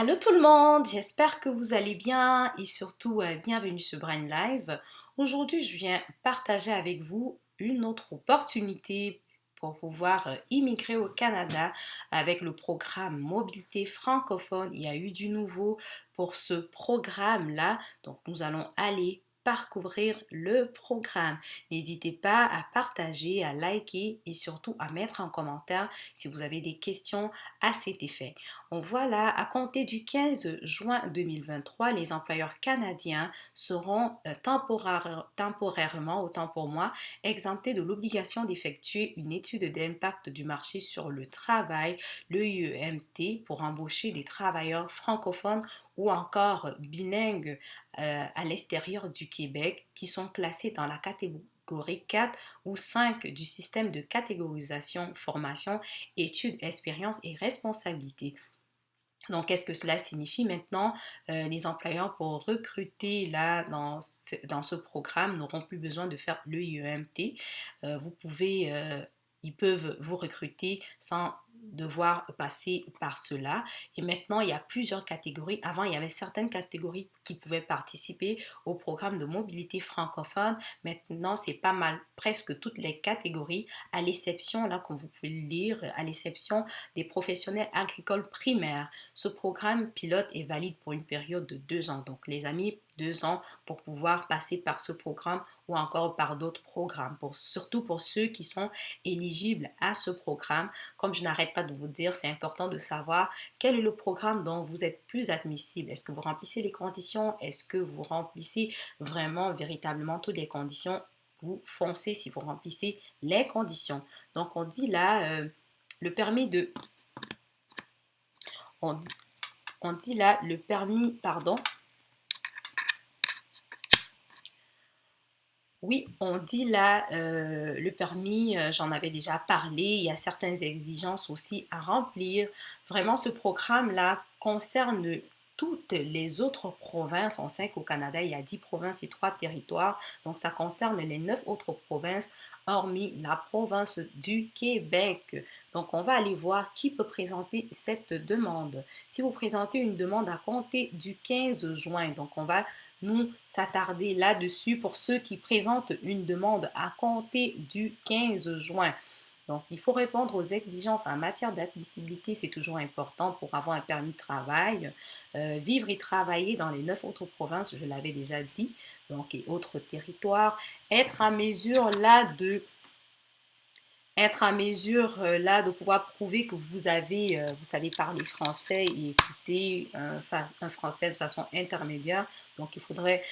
Allô tout le monde, j'espère que vous allez bien et surtout bienvenue sur Brain Live. Aujourd'hui, je viens partager avec vous une autre opportunité pour pouvoir immigrer au Canada avec le programme Mobilité francophone. Il y a eu du nouveau pour ce programme-là, donc nous allons aller parcourir le programme. N'hésitez pas à partager, à liker et surtout à mettre en commentaire si vous avez des questions à cet effet. On voit là, à compter du 15 juin 2023, les employeurs canadiens seront temporairement, autant pour moi, exemptés de l'obligation d'effectuer une étude d'impact du marché sur le travail, le l'EMT, pour embaucher des travailleurs francophones ou encore bilingues à l'extérieur du Québec qui sont classés dans la catégorie 4 ou 5 du système de catégorisation, formation, études, expérience et responsabilité. Donc, qu'est-ce que cela signifie maintenant? Les employeurs pour recruter là dans ce programme n'auront plus besoin de faire le l'EIEMT. Vous pouvez, ils peuvent vous recruter sans devoir passer par cela. Et maintenant, il y a plusieurs catégories. Avant, il y avait certaines catégories qui pouvaient participer au programme de mobilité francophone. Maintenant, c'est pas mal, presque toutes les catégories, à l'exception, là, comme vous pouvez le lire, à l'exception des professionnels agricoles primaires. Ce programme pilote est valide pour une période de 2 ans. Donc, les amis, 2 ans pour pouvoir passer par ce programme ou encore par d'autres programmes, surtout pour ceux qui sont éligibles à ce programme. Comme je n'arrête pas de vous dire, c'est important de savoir quel est le programme dont vous êtes plus admissible. Est-ce que vous remplissez les conditions? Est-ce que vous remplissez vraiment, véritablement toutes les conditions? Vous foncez si vous remplissez les conditions. Donc, on dit là, le permis de on, on dit là le permis, pardon. Oui, on dit là le permis, j'en avais déjà parlé, il y a certaines exigences aussi à remplir. Vraiment, ce programme-là concerne toutes les autres provinces. On sait qu'au Canada, il y a 10 provinces et 3 territoires. Donc, ça concerne les 9 autres provinces, hormis la province du Québec. Donc, on va aller voir qui peut présenter cette demande. Si vous présentez une demande à compter du 15 juin, donc on va nous s'attarder là-dessus pour ceux qui présentent une demande à compter du 15 juin. Donc, il faut répondre aux exigences en matière d'admissibilité, c'est toujours important pour avoir un permis de travail. Vivre et travailler dans les 9 autres provinces, je l'avais déjà dit, donc et autres territoires. Être à mesure là de être à mesure là de pouvoir prouver que vous savez parler français et écouter un français de façon intermédiaire. Donc, il faudrait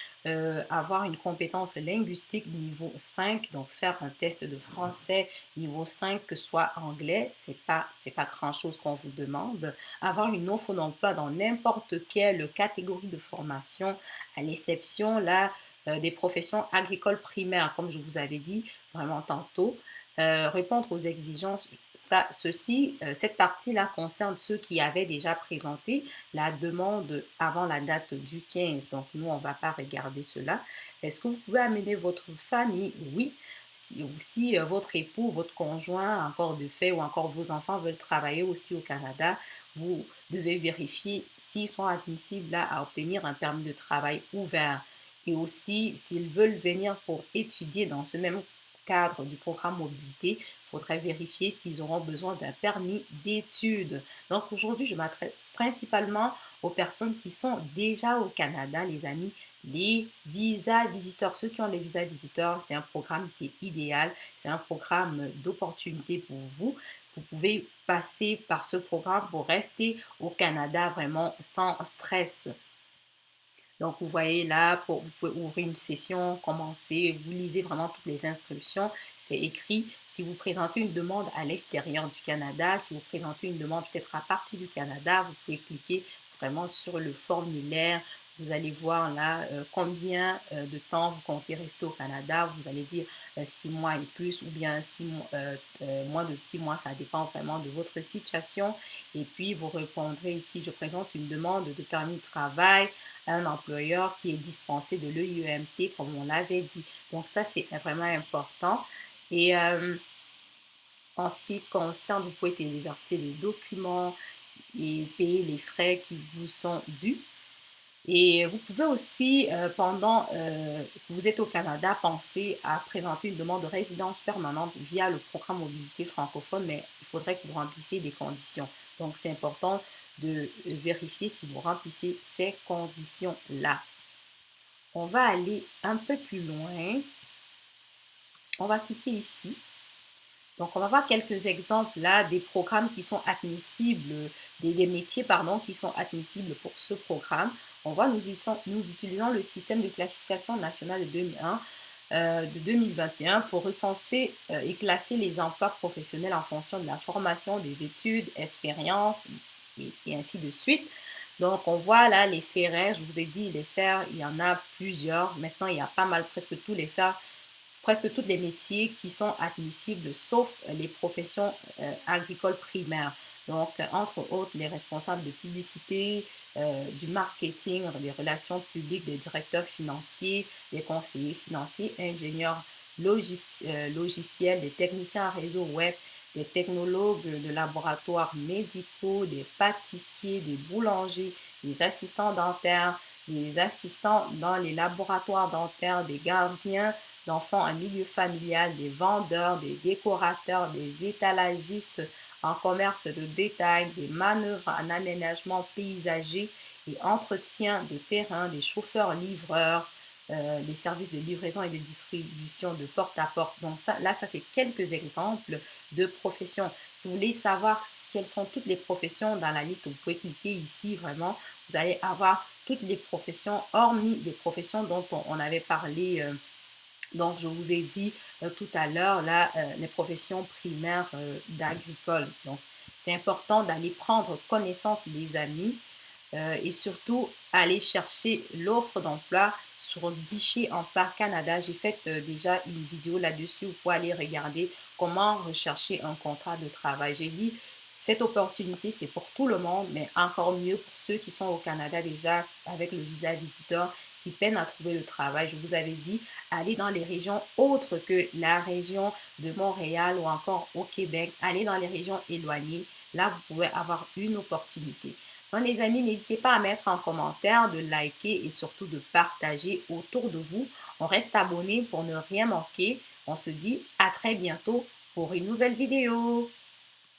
avoir une compétence linguistique niveau 5, donc faire un test de français niveau 5, que ce soit anglais, c'est pas grand-chose qu'on vous demande. Avoir une offre d'emploi dans n'importe quelle catégorie de formation, à l'exception là des professions agricoles primaires, comme je vous avais dit vraiment tantôt. Répondre aux exigences, cette partie-là concerne ceux qui avaient déjà présenté la demande avant la date du 15. Donc, nous, on ne va pas regarder cela. Est-ce que vous pouvez amener votre famille? Oui. Si votre époux, votre conjoint, encore de fait, ou encore vos enfants veulent travailler aussi au Canada, vous devez vérifier s'ils sont admissibles là, à obtenir un permis de travail ouvert. Et aussi, s'ils veulent venir pour étudier dans ce même cadre du programme mobilité, il faudrait vérifier s'ils auront besoin d'un permis d'études. Donc aujourd'hui, je m'adresse principalement aux personnes qui sont déjà au Canada, les amis. Les visas visiteurs, ceux qui ont les visas visiteurs, c'est un programme qui est idéal, c'est un programme d'opportunité pour vous. Vous pouvez passer par ce programme pour rester au Canada vraiment sans stress. Donc, vous voyez là, vous pouvez ouvrir une session, commencer, vous lisez vraiment toutes les instructions. C'est écrit. Si vous présentez une demande à l'extérieur du Canada, si vous présentez une demande peut-être à partir du Canada, vous pouvez cliquer vraiment sur le formulaire. Vous allez voir là combien de temps vous comptez rester au Canada. Vous allez dire 6 mois et plus ou bien moins de 6 mois. Ça dépend vraiment de votre situation. Et puis, vous répondrez ici, je présente une demande de permis de travail à un employeur qui est dispensé de l'EIEMT, comme on l'avait dit. Donc, ça, c'est vraiment important. Et en ce qui concerne, vous pouvez téléverser les documents et payer les frais qui vous sont dus. Et vous pouvez aussi, pendant que vous êtes au Canada, penser à présenter une demande de résidence permanente via le programme mobilité francophone, mais il faudrait que vous remplissiez des conditions. Donc, c'est important de vérifier si vous remplissez ces conditions-là. On va aller un peu plus loin. On va cliquer ici. Donc, on va voir quelques exemples là des programmes qui sont admissibles, des métiers, pardon, qui sont admissibles pour ce programme. On voit, nous utilisons le système de classification nationale de 2001, de 2021 pour recenser et classer les emplois professionnels en fonction de la formation, des études, expériences et ainsi de suite. Donc, on voit là les fers, je vous ai dit les fers, il y en a plusieurs. Maintenant, il y a pas mal, presque tous les métiers qui sont admissibles, sauf les professions agricoles primaires. Donc, entre autres, les responsables de publicité, du marketing, des relations publiques, des directeurs financiers, des conseillers financiers, ingénieurs logiciels, des techniciens réseau web, des technologues de laboratoires médicaux, des pâtissiers, des boulangers, des assistants dentaires, des assistants dans les laboratoires dentaires, des gardiens d'enfants en milieu familial, des vendeurs, des décorateurs, des étalagistes en commerce de détail, des manœuvres en aménagement paysager et entretien de terrain, des chauffeurs-livreurs, des services de livraison et de distribution de porte à porte. Donc ça, là, ça c'est quelques exemples de professions. Si vous voulez savoir quelles sont toutes les professions dans la liste, vous pouvez cliquer ici vraiment. Vous allez avoir toutes les professions, hormis les professions dont on avait parlé. Donc, je vous ai dit tout à l'heure, là, les professions primaires d'agricole. Donc, c'est important d'aller prendre connaissance des amis et surtout aller chercher l'offre d'emploi sur Guichet Emploi Canada. J'ai fait déjà une vidéo là-dessus. Vous pouvez aller regarder comment rechercher un contrat de travail. J'ai dit, cette opportunité, c'est pour tout le monde, mais encore mieux pour ceux qui sont au Canada déjà avec le visa visiteur qui peinent à trouver le travail. Je vous avais dit, allez dans les régions autres que la région de Montréal ou encore au Québec. Allez dans les régions éloignées. Là, vous pouvez avoir une opportunité. Donc, les amis, n'hésitez pas à mettre en commentaire, de liker et surtout de partager autour de vous. On reste abonné pour ne rien manquer. On se dit à très bientôt pour une nouvelle vidéo.